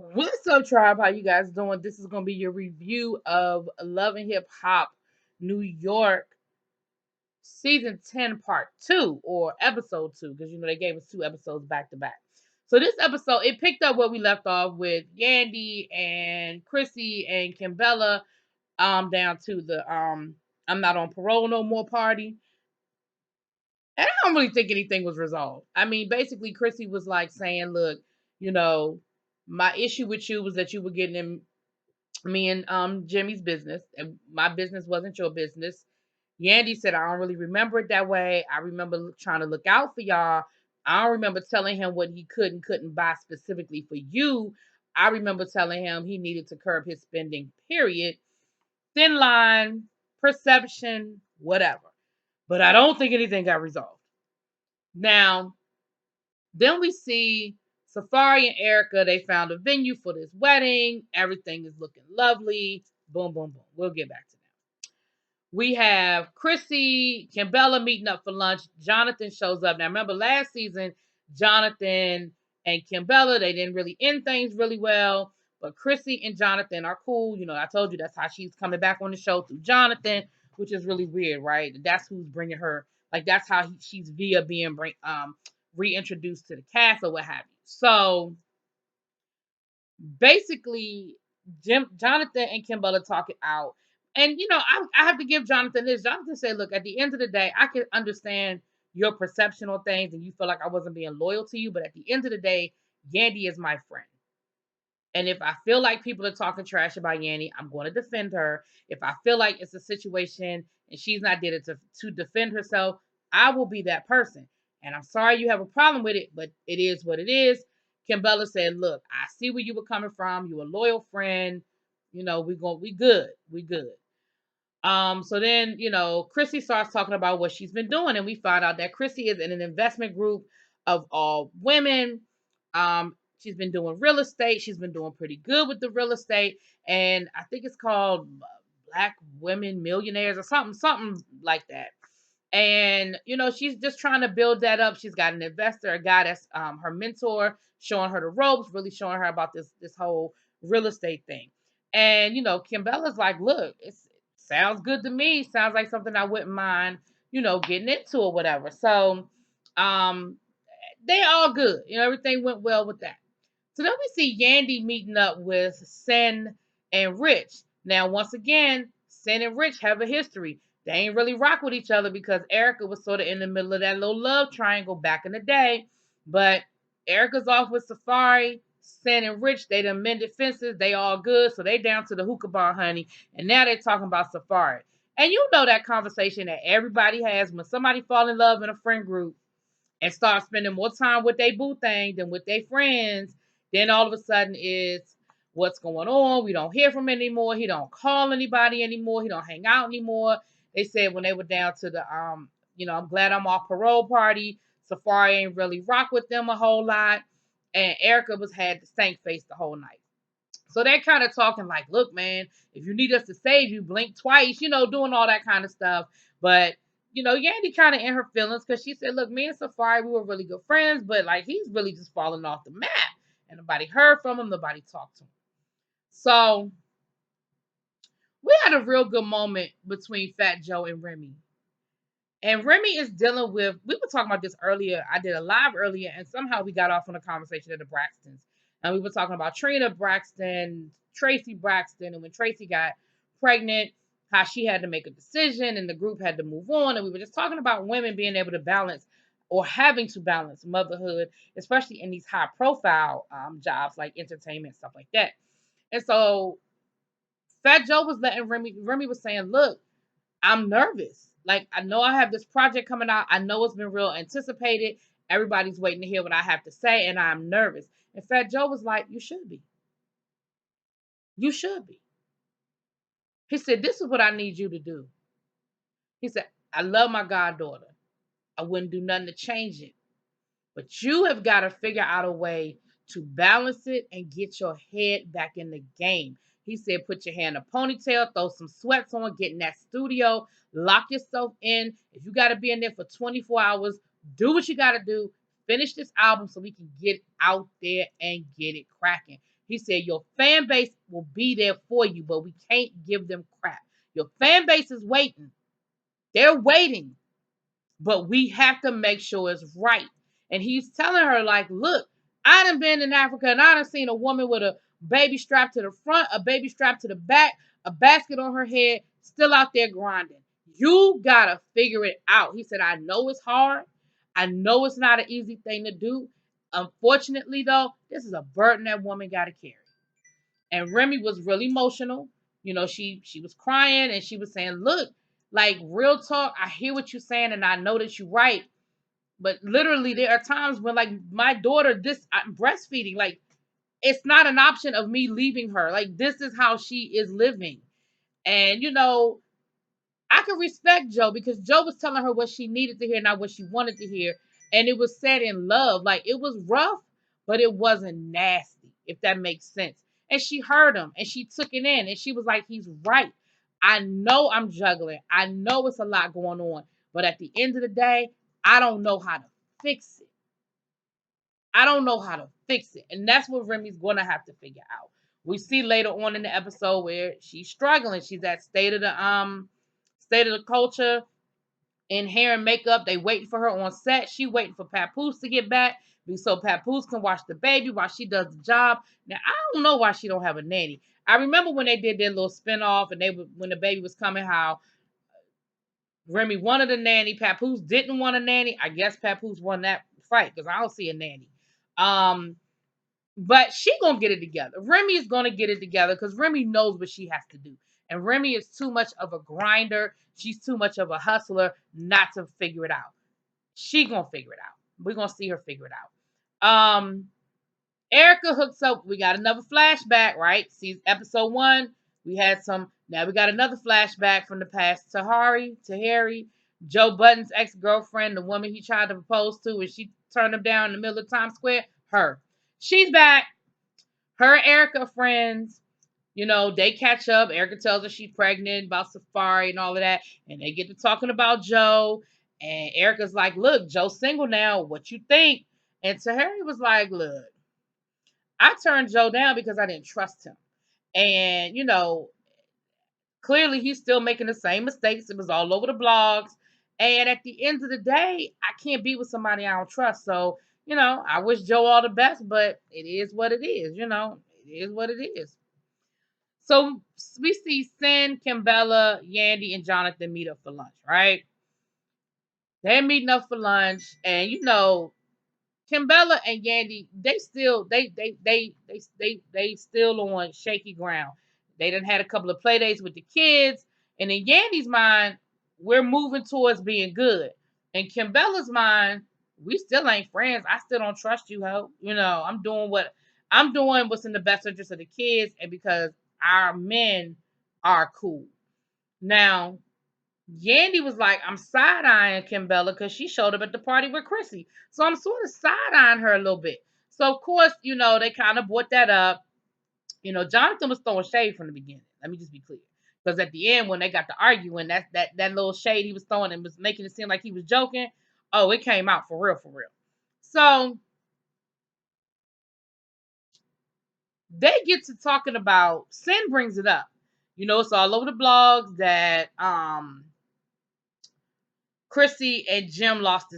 What's up, tribe? How you guys doing? This is gonna be your review of Love and Hip Hop New York season 10 part 2 or episode 2 because they gave us 2 episodes back to back. So this episode it picked up where we left off with Yandy and Chrissy and Kimbella down to the I'm not on parole no more party. And I don't really think anything was resolved. I mean, basically Chrissy was like saying, look, you know, my issue with you was that you were getting in me and Jimmy's business, and my business wasn't your business. Yandy said, I don't really remember it that way. I remember trying to look out for y'all. I don't remember telling him what he could and couldn't buy specifically for you. I remember telling him he needed to curb his spending, period. Thin line, perception, whatever. But I don't think anything got resolved. Now, then we see Safari and Erica. They found a venue for this wedding. Everything is looking lovely. Boom, boom, boom. We'll get back to that. We have Chrissy, Kimbella meeting up for lunch. Jonathan shows up. Now, remember last season, Jonathan and Kimbella, they didn't really end things really well. But Chrissy and Jonathan are cool. I told you that's how she's coming back on the show through Jonathan, which is really weird, right? That's who's bringing her. Like that's how she's via being reintroduced to the cast or what have you. So basically, Jonathan and Kimbella talk it out. And I have to give Jonathan this. Jonathan said, look, at the end of the day, I can understand your perception on things and you feel like I wasn't being loyal to you. But at the end of the day, Yandy is my friend. And if I feel like people are talking trash about Yandy, I'm going to defend her. If I feel like it's a situation and she's not did it to defend herself, I will be that person. And I'm sorry you have a problem with it, but it is what it is. Kimbella said, look, I see where you were coming from. You a loyal friend. We good. We good. So then, Chrissy starts talking about what she's been doing, and we find out that Chrissy is in an investment group of all women. She's been doing real estate. She's been doing pretty good with the real estate, and I think it's called Black Women Millionaires or something like that. And she's just trying to build that up. She's got an investor, a guy that's her mentor, showing her the ropes, really showing her about this whole real estate thing. And Kimbella's like, look, it sounds good to me. Sounds like something I wouldn't mind, getting into or whatever. So um they all good. Everything went well with that. So then we see Yandy meeting up with Sen and Rich. Now, once again, Sen and Rich have a history. They ain't really rock with each other because Erica was sort of in the middle of that little love triangle back in the day. But Erica's off with Safari. Sen and Rich, they done mended fences. They all good. So they down to the hookah bar, honey. And now they're talking about Safari. And you know that conversation that everybody has when somebody fall in love in a friend group and start spending more time with their boo thing than with their friends, then all of a sudden it's what's going on. We don't hear from him anymore. He don't call anybody anymore. He don't hang out anymore. They said when they were down to the I'm glad I'm off parole party. Safari ain't really rock with them a whole lot. And Erica was had the stank face the whole night. So they're kind of talking like, look, man, if you need us to save you, blink twice, doing all that kind of stuff. But Yandy kind of in her feelings because she said, look, me and Safari, we were really good friends, but like he's really just falling off the map. And nobody heard from him, nobody talked to him. So we had a real good moment between Fat Joe and Remy. And Remy is dealing with, we were talking about this earlier. I did a live earlier, and somehow we got off on a conversation of the Braxtons. And we were talking about Trina Braxton, Tracy Braxton, and when Tracy got pregnant, how she had to make a decision and the group had to move on. And we were just talking about women being able to balance or having to balance motherhood, especially in these high profile jobs like entertainment, stuff like that. And so Fat Joe was letting Remy was saying, look, I'm nervous. Like, I know I have this project coming out. I know it's been real anticipated. Everybody's waiting to hear what I have to say, and I'm nervous. And Fat Joe was like, you should be. You should be. He said, this is what I need you to do. He said, I love my goddaughter. I wouldn't do nothing to change it. But you have got to figure out a way to balance it and get your head back in the game. He said, put your hair in a ponytail, throw some sweats on, get in that studio, lock yourself in. If you got to be in there for 24 hours, do what you got to do. Finish this album so we can get out there and get it cracking. He said, your fan base will be there for you, but we can't give them crap. Your fan base is waiting. They're waiting, but we have to make sure it's right. And he's telling her, like, look, I done been in Africa and I done seen a woman with a baby strapped to the front, a baby strapped to the back, a basket on her head, still out there grinding. You gotta figure it out. He said, I know it's hard. I know it's not an easy thing to do. Unfortunately, though, this is a burden that woman gotta carry. And Remy was really emotional. She was crying and she was saying, look, like, real talk, I hear what you're saying and I know that you're right. But literally, there are times when, like, my daughter, I'm breastfeeding, like, it's not an option of me leaving her. Like, this is how she is living. And, I can respect Joe because Joe was telling her what she needed to hear, not what she wanted to hear. And it was said in love. Like, it was rough, but it wasn't nasty, if that makes sense. And she heard him and she took it in and she was like, he's right. I know I'm juggling. I know it's a lot going on. But at the end of the day, I don't know how to fix it. I don't know how to fix it. And that's what Remy's going to have to figure out. We see later on in the episode where she's struggling. She's at state of the culture in hair and makeup. They waiting for her on set. She waiting for Papoose to get back so Papoose can watch the baby while she does the job. Now, I don't know why she don't have a nanny. I remember when they did their little spinoff and when the baby was coming, how Remy wanted a nanny. Papoose didn't want a nanny. I guess Papoose won that fight because I don't see a nanny. But she gonna get it together. Remy is gonna get it together because Remy knows what she has to do. And Remy is too much of a grinder. She's too much of a hustler not to figure it out. She gonna figure it out. We're gonna see her figure it out. Erica hooks up. We got another flashback, right? See, episode 1. We had some. Now we got another flashback from the past. Tahari, Joe Budden's ex-girlfriend, the woman he tried to propose to, and she turned him down in the middle of Times Square. Her. She's back. Her and Erica friends. They catch up. Erica tells her she's pregnant about Safari and all of that. And they get to talking about Joe. And Erica's like, look, Joe's single now. What you think? And Tahari was like, look, I turned Joe down because I didn't trust him. And, clearly he's still making the same mistakes. It was all over the blogs. And at the end of the day, I can't be with somebody I don't trust. So, I wish Joe all the best, but it is what it is. It is what it is. So we see Sin, Kimbella, Yandy, and Jonathan meet up for lunch, right? They're meeting up for lunch, and Kimbella and Yandy, they still on shaky ground. They done had a couple of play dates with the kids, and in Yandy's mind, we're moving towards being good. In Kimbella's mind, we still ain't friends. I still don't trust you, ho. I'm doing what's in the best interest of the kids, and because our men are cool. Now, Yandy was like, I'm side-eyeing Kimbella because she showed up at the party with Chrissy. So I'm sort of side-eyeing her a little bit. So, of course, they kind of brought that up. Jonathan was throwing shade from the beginning. Let me just be clear. Because at the end, when they got to arguing, that little shade he was throwing and was making it seem like he was joking, oh, it came out for real, for real. So they get to talking about, Sin brings it up. It's all over the blogs that Chrissy and Jim lost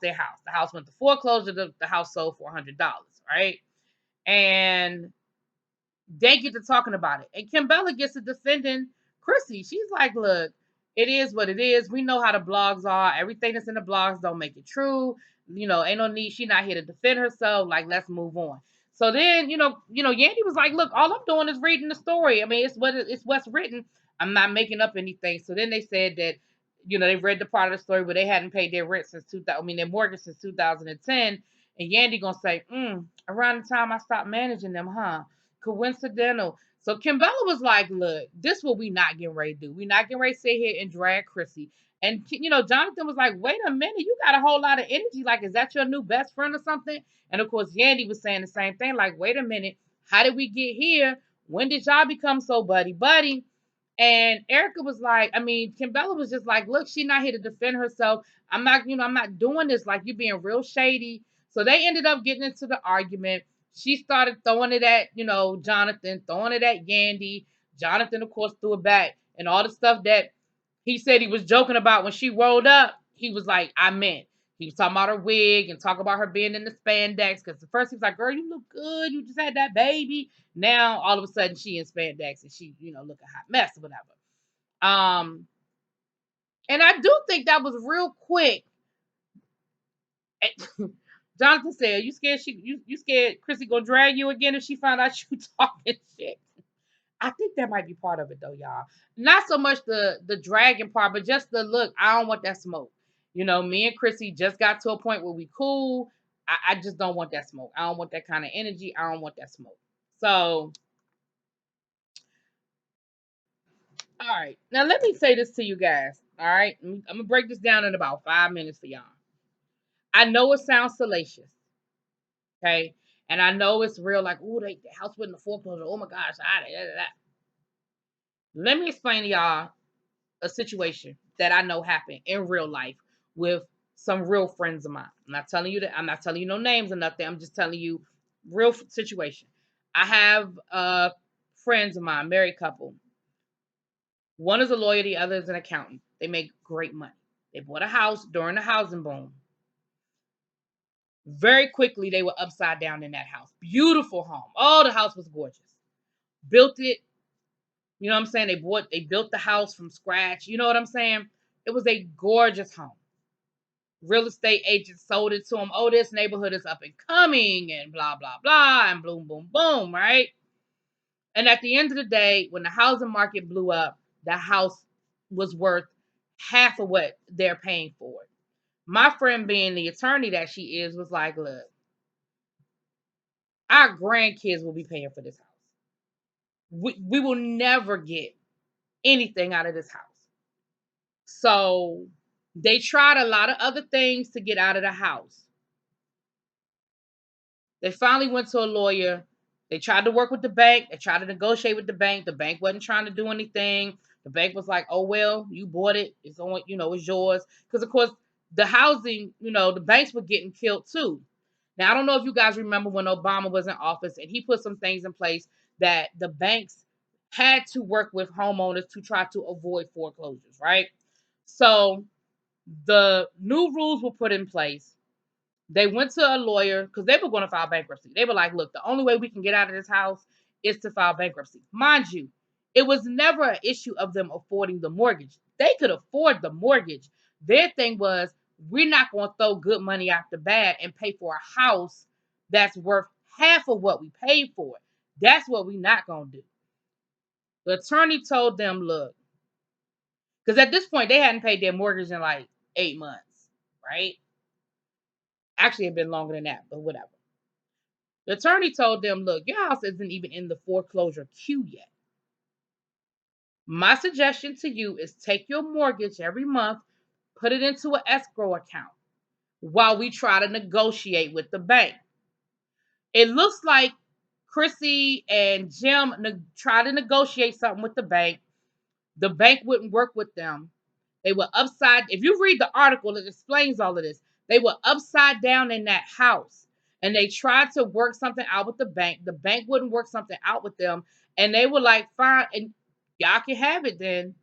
their house. The house went to foreclosure. The house sold for $100, right? And they get to talking about it. And Kimbella gets to defending Chrissy. She's like, look, it is what it is. We know how the blogs are. Everything that's in the blogs don't make it true. Ain't no need. She's not here to defend herself. Like, let's move on. So then, Yandy was like, look, all I'm doing is reading the story. I mean, it's what's written. I'm not making up anything. So then they said that, they read the part of the story where they hadn't paid their rent since 2000. I mean, their mortgage since 2010. And Yandy gonna say, around the time I stopped managing them, huh? Coincidental. So Kimbella was like, look, this what we not getting ready to do. We not getting ready to sit here and drag Chrissy. And, Jonathan was like, wait a minute, you got a whole lot of energy. Like, is that your new best friend or something? And, of course, Yandy was saying the same thing. Like, wait a minute, how did we get here? When did y'all become so buddy-buddy? And Erica was like, Kimbella was just like, look, she's not here to defend herself. I'm not doing this. Like, you're being real shady. So they ended up getting into the argument. She started throwing it at, Jonathan, throwing it at Yandy. Jonathan, of course, threw it back. And all the stuff that he said he was joking about when she rolled up, he was like, I meant. He was talking about her wig and talking about her being in the spandex. Because at first he was like, girl, you look good. You just had that baby. Now, all of a sudden, she in spandex and she, look a hot mess or whatever. And I do think that was real quick. Jonathan said, "You scared you scared Chrissy gonna drag you again if she found out you talking shit?" I think that might be part of it though, y'all. Not so much the dragging part, but just the look. I don't want that smoke. Me and Chrissy just got to a point where we cool. I just don't want that smoke. I don't want that kind of energy. I don't want that smoke. So, all right. Now let me say this to you guys. All right, I'm gonna break this down in about 5 minutes for y'all. I know it sounds salacious. Okay. And I know it's real, like, oh, the house went in the foreclosure. Oh my gosh. Let me explain to y'all a situation that I know happened in real life with some real friends of mine. I'm not telling you that. I'm not telling you no names or nothing. I'm just telling you real situation. I have friends of mine, married couple. One is a lawyer, the other is an accountant. They make great money. They bought a house during the housing boom. Very quickly, they were upside down in that house. Beautiful home. Oh, the house was gorgeous. Built it. You know what I'm saying? They built the house from scratch. You know what I'm saying? It was a gorgeous home. Real estate agents sold it to them. Oh, this neighborhood is up and coming and blah, blah, blah, and boom, boom, boom, right? And at the end of the day, when the housing market blew up, the house was worth half of what they're paying for it. My friend, being the attorney that she is, was like, look, our grandkids will be paying for this house. We will never get anything out of this house. So they tried a lot of other things to get out of the house. They finally went to a lawyer. They tried to work with the bank. They tried to negotiate with the bank. The bank wasn't trying to do anything. The bank was like, oh, well, you bought it. It's on, it's yours. Because, of course, the housing, the banks were getting killed too. Now, I don't know if you guys remember when Obama was in office and he put some things in place that the banks had to work with homeowners to try to avoid foreclosures, right? So the new rules were put in place. They went to a lawyer because they were going to file bankruptcy. They were like, look, the only way we can get out of this house is to file bankruptcy. Mind you, it was never an issue of them affording the mortgage. They could afford the mortgage. Their thing was, we're not going to throw good money after bad and pay for a house that's worth half of what we paid for it. That's what we're not going to do. The attorney told them, look, because at this point, they hadn't paid their mortgage in like 8 months, right? Actually, it had been longer than that, but whatever. The attorney told them, look, your house isn't even in the foreclosure queue yet. My suggestion to you is take your mortgage every month, put it into an escrow account while we try to negotiate with the bank. It looks like Chrissy and Jim tried to negotiate something with the bank. The bank wouldn't work with them. They were upside. If you read the article, it explains all of this. They were upside down in that house and they tried to work something out with the bank. The bank wouldn't work something out with them. And they were like, fine, and y'all can have it then.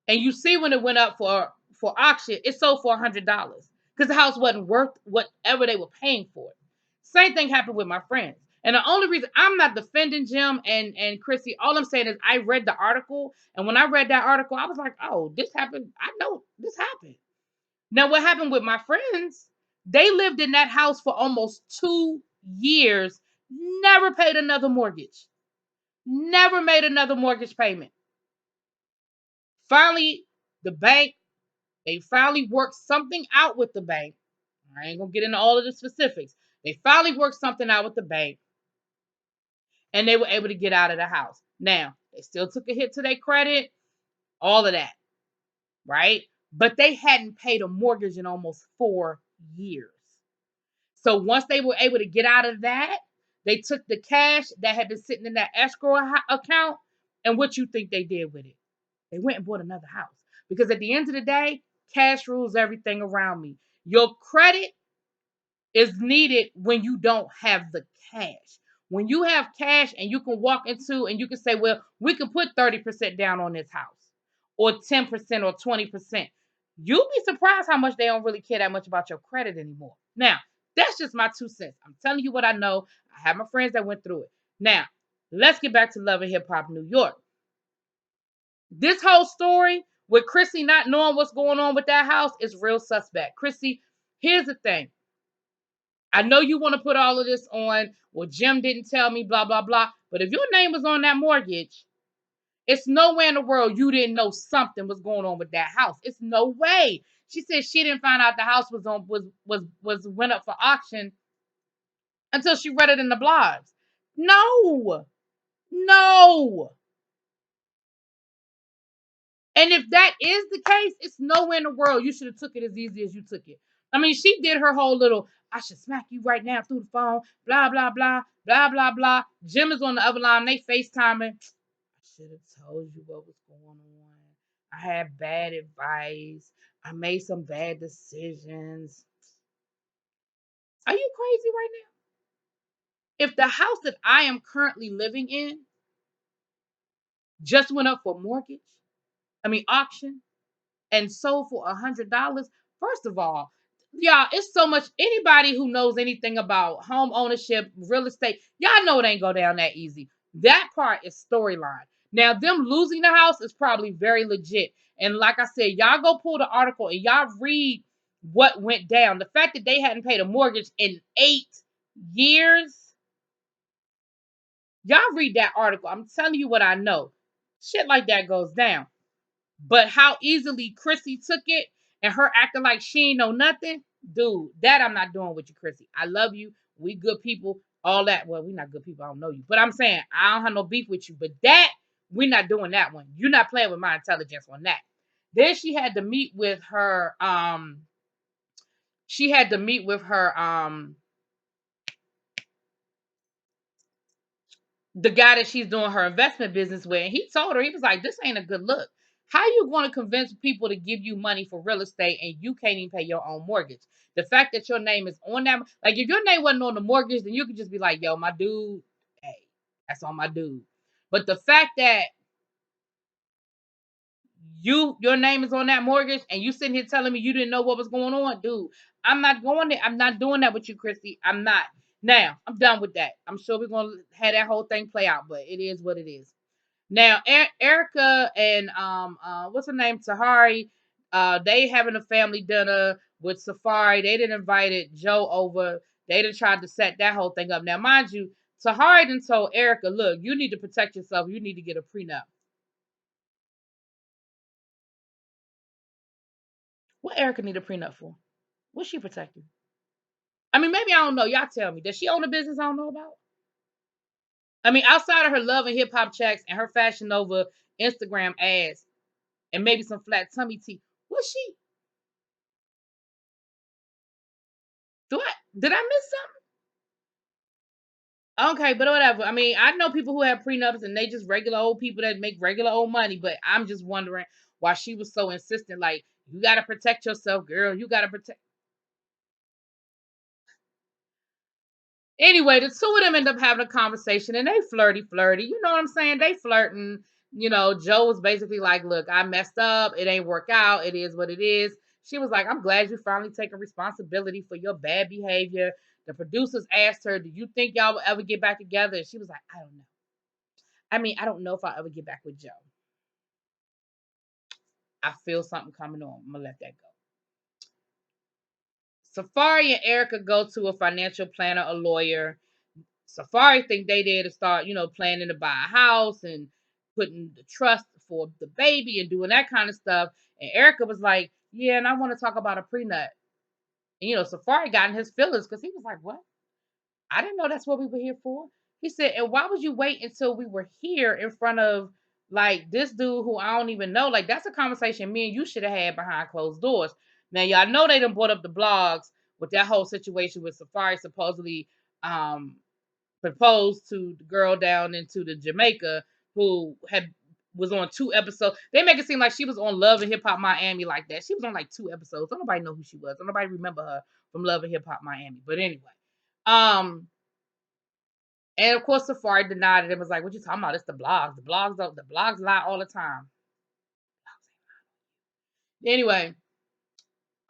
And you see when it went up for auction, it sold for $100 because the house wasn't worth whatever they were paying for it. Same thing happened with my friends. And the only reason I'm not defending Jim and Chrissy, all I'm saying is I read the article. And when I read that article, I was like, oh, this happened. I know this happened. Now, what happened with my friends? They lived in that house for almost 2 years, never paid another mortgage, never made another mortgage payment. Finally, they finally worked something out with the bank. I ain't gonna get into all of the specifics. They finally worked something out with the bank and they were able to get out of the house. Now, they still took a hit to their credit, all of that, right? But they hadn't paid a mortgage in almost 4 years. So once they were able to get out of that, they took the cash that had been sitting in that escrow account, and what you think they did with it? They went and bought another house. Because at the end of the day, cash rules everything around me. Your credit is needed when you don't have the cash. When you have cash and you can walk into and you can say, well, we can put 30% down on this house or 10% or 20%. You'll be surprised how much they don't really care that much about your credit anymore. Now, that's just my 2 cents. I'm telling you what I know. I have my friends that went through it. Now, let's get back to Love and Hip Hop New York. This whole story with Chrissy not knowing what's going on with that house is real suspect. Chrissy, here's the thing. I know you want to put all of this on, well, Jim didn't tell me, blah, blah, blah. But if your name was on that mortgage, it's nowhere in the world you didn't know something was going on with that house. It's no way. She said she didn't find out the house was went up for auction until she read it in the blogs. No. No. And if that is the case, it's nowhere in the world you should have took it as easy as you took it. I mean, she did her whole little, I should smack you right now through the phone, blah, blah, blah, blah, blah, blah. Jim is on the other line. They FaceTiming. I should have told you what was going on. I had bad advice. I made some bad decisions. Are you crazy right now? If the house that I am currently living in just went up for auction, and sold for $100, first of all, y'all, it's so much. Anybody who knows anything about home ownership, real estate, y'all know it ain't go down that easy. That part is storyline. Now, them losing the house is probably very legit. And like I said, y'all go pull the article and y'all read what went down. The fact that they hadn't paid a mortgage in 8 years, y'all read that article. I'm telling you what I know. Shit like that goes down. But how easily Chrissy took it and her acting like she ain't know nothing, dude, that I'm not doing with you, Chrissy. I love you. We good people. All that. Well, we not good people. I don't know you. But I'm saying I don't have no beef with you. But that, we not doing that one. You're not playing with my intelligence on that. Then she had to meet with her, she had to meet with her, the guy that she's doing her investment business with, and he told her, he was like, this ain't a good look. How you going to convince people to give you money for real estate and you can't even pay your own mortgage? The fact that your name is on that, like if your name wasn't on the mortgage, then you could just be like, yo, my dude, hey, that's on my dude. But the fact that your name is on that mortgage and you sitting here telling me you didn't know what was going on, dude, I'm not going there. I'm not doing that with you, Christy. I'm not. Now, I'm done with that. I'm sure we're going to have that whole thing play out, but it is what it is. Now, Erica and what's her name, Tahari, they having a family dinner with Safari. They didn't invited Joe over. They done tried to set that whole thing up. Now, mind you, Tahari done told Erica, look, you need to protect yourself. You need to get a prenup. What Erica need a prenup for? What's she protecting? I mean, maybe I don't know. Y'all tell me. Does she own a business I don't know about? I mean, outside of her love and hip hop checks and her Fashion Nova Instagram ads and maybe some flat tummy tea, what's she? Did I miss something? Okay, but whatever. I mean, I know people who have prenups and they just regular old people that make regular old money, but I'm just wondering why she was so insistent. Like, you gotta protect yourself, girl. You gotta protect. Anyway, the two of them end up having a conversation and they flirty. You know what I'm saying? They flirting. You know, Joe was basically like, look, I messed up. It ain't work out. It is what it is. She was like, I'm glad you finally taking responsibility for your bad behavior. The producers asked her, do you think y'all will ever get back together? And she was like, I don't know. I mean, I don't know if I'll ever get back with Joe. I feel something coming on. I'm going to let that go. Safari and Erica go to a financial planner, a lawyer. Safari think they there to start, planning to buy a house and putting the trust for the baby and doing that kind of stuff. And Erica was like, yeah, and I want to talk about a prenup. And, Safari got in his feelings because he was like, what? I didn't know that's what we were here for. He said, and why would you wait until we were here in front of like this dude who I don't even know? Like, that's a conversation me and you should have had behind closed doors. Now, y'all know they done brought up the blogs with that whole situation with Safari supposedly proposed to the girl down into the Jamaica who was on 2 episodes. They make it seem like she was on Love and Hip Hop Miami like that. She was on like 2 episodes. Don't nobody know who she was. Don't nobody remember her from Love and Hip Hop Miami. But anyway, and And of course, Safari denied it and was like, "What you talking about? It's the blogs. The blogs lie all the time." Anyway,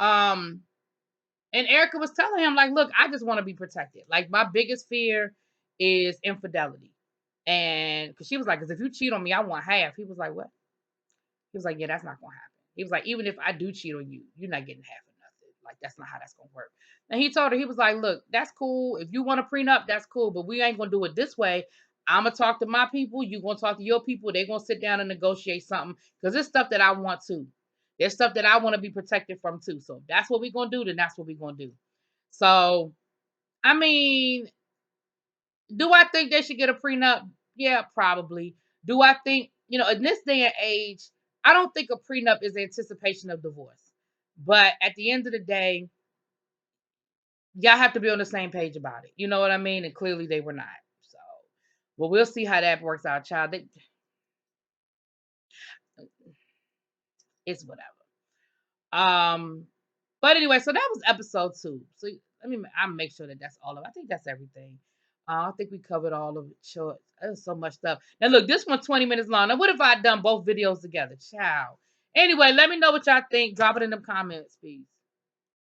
um, and Erica was telling him, like, "Look, I just want to be protected. Like, my biggest fear is infidelity." And because she was like, "Because if you cheat on me, I want half." He was like, "What?" He was like, "Yeah, that's not gonna happen." He was like, "Even if I do cheat on you, you're not getting half of nothing. Like, that's not how that's gonna work." And he told her, he was like, "Look, that's cool. If you want a prenup, that's cool, but we ain't gonna do it this way. I'm gonna talk to my people. You gonna talk to your people. They're gonna sit down and negotiate something because it's stuff that I want too. There's stuff that I want to be protected from too. So if that's what we're gonna do, then that's what we're gonna do." So, I mean, do I think they should get a prenup? Yeah, probably. Do I think, in this day and age, I don't think a prenup is anticipation of divorce. But at the end of the day, y'all have to be on the same page about it. You know what I mean? And clearly they were not. So, well, we'll see how that works out, child. It's whatever. Um, but anyway, so that was episode 2. So I'll make sure that that's all of. I think that's everything. I think we covered all of it. Sure, there's so much stuff. Now look, this one 20 minutes long. Now what if I had done both videos together? Ciao. Anyway, let me know what y'all think. Drop it in the comments, please.